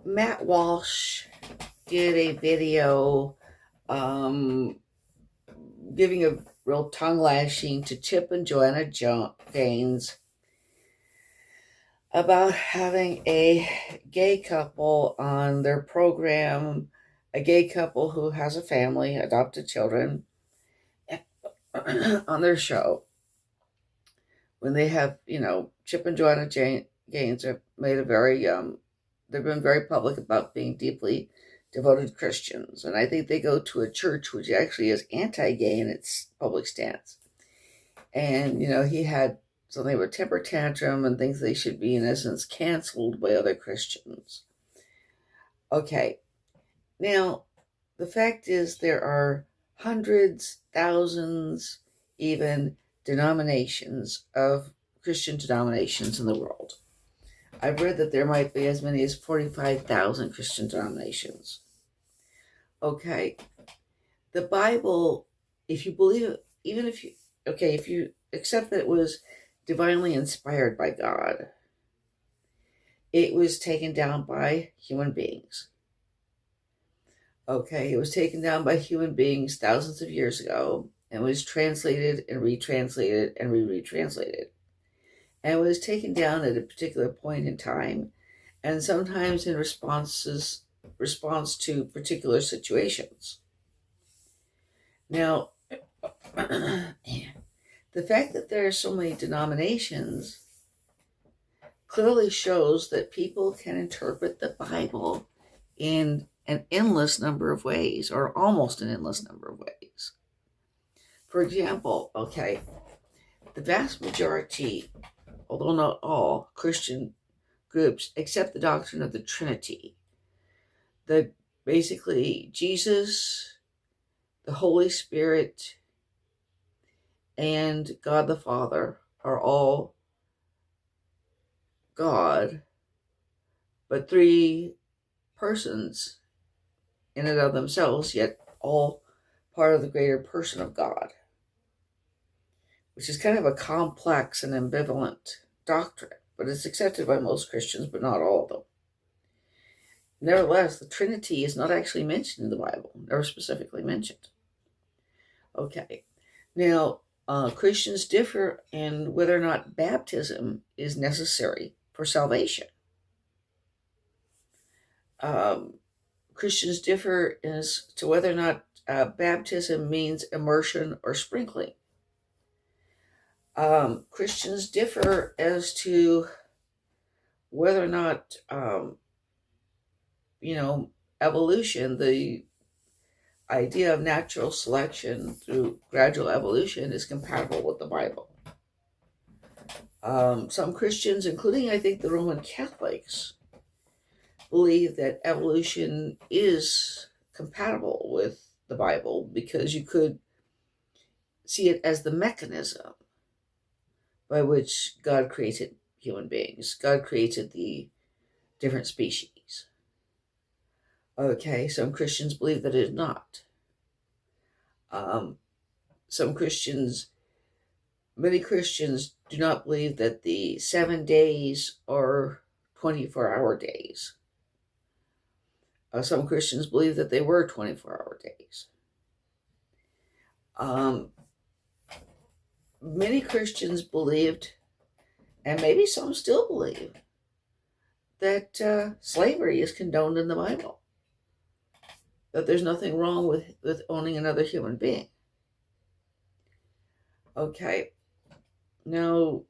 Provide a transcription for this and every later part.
Matt Walsh did a video um, giving a real tongue lashing to Chip and Joanna Gaines about having a gay couple on their program, a gay couple who has a family, adopted children, on their show. When they have, Chip and Joanna Gaines have made a very, they've been very public about being deeply devoted Christians. And I think they go to a church which actually is anti gay in its public stance. And, he had something of a temper tantrum and thinks they should be, in essence, canceled by other Christians. Okay. Now, the fact is, there are hundreds, thousands, even denominations of Christian denominations in the world. I've read that there might be as many as 45,000 Christian denominations. Okay. The Bible, if you believe it, if you accept that it was divinely inspired by God, it was taken down by human beings. Okay, it was taken down by human beings thousands of years ago and was translated and retranslated and retranslated. And it was taken down at a particular point in time, and sometimes in response to particular situations. Now, the fact that there are so many denominations clearly shows that people can interpret the Bible in an endless number of ways, or almost an endless number of ways. For example, the vast majority, although not all, Christian groups accept the doctrine of the Trinity. That basically Jesus, the Holy Spirit, and God the Father are all God, but three persons in and of themselves, yet all part of the greater person of God, which is kind of a complex and ambivalent doctrine, but it's accepted by most Christians, but not all of them. Nevertheless, the Trinity is not actually mentioned in the Bible, never specifically mentioned. Okay, now Christians differ in whether or not baptism is necessary for salvation. Christians differ as to whether or not baptism means immersion or sprinkling. Christians differ as to whether or not, evolution, the idea of natural selection through gradual evolution, is compatible with the Bible. Some Christians, including I think the Roman Catholics, believe that evolution is compatible with the Bible because you could see it as the mechanism by which God created human beings. God created the different species. Okay, some Christians believe that it is not. Many Christians do not believe that the 7 days are 24-hour days. Some Christians believe that they were 24-hour days. Many Christians believed, and maybe some still believe, that slavery is condoned in the Bible. That there's nothing wrong with owning another human being. Okay. Now,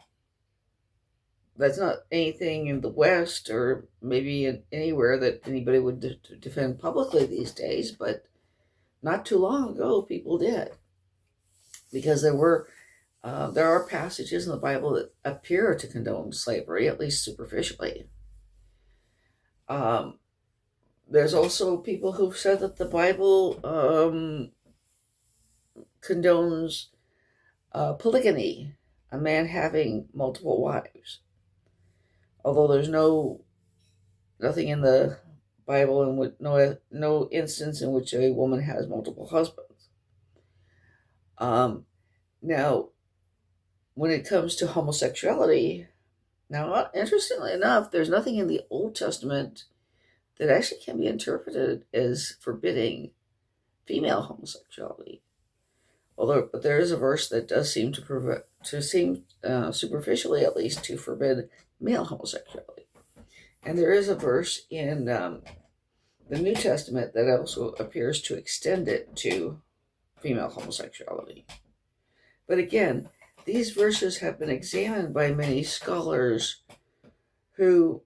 that's not anything in the West or maybe anywhere that anybody would defend publicly these days, but not too long ago, people did. Because there are passages in the Bible that appear to condone slavery, at least superficially. There's also people who've said that the Bible condones polygamy, a man having multiple wives. Although there's nothing in the Bible in which no instance in which a woman has multiple husbands. Now, when it comes to homosexuality, now interestingly enough, there's nothing in the Old Testament that actually can be interpreted as forbidding female homosexuality. But there is a verse that does seem superficially at least to forbid male homosexuality. And there is a verse in the New Testament that also appears to extend it to female homosexuality. But again, these verses have been examined by many scholars who,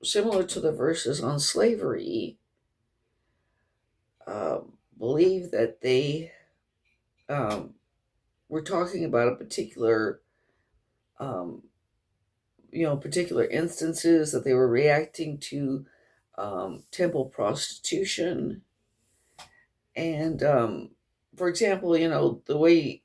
similar to the verses on slavery, believe that they were talking about a particular instances, that they were reacting to temple prostitution. And, for example, the way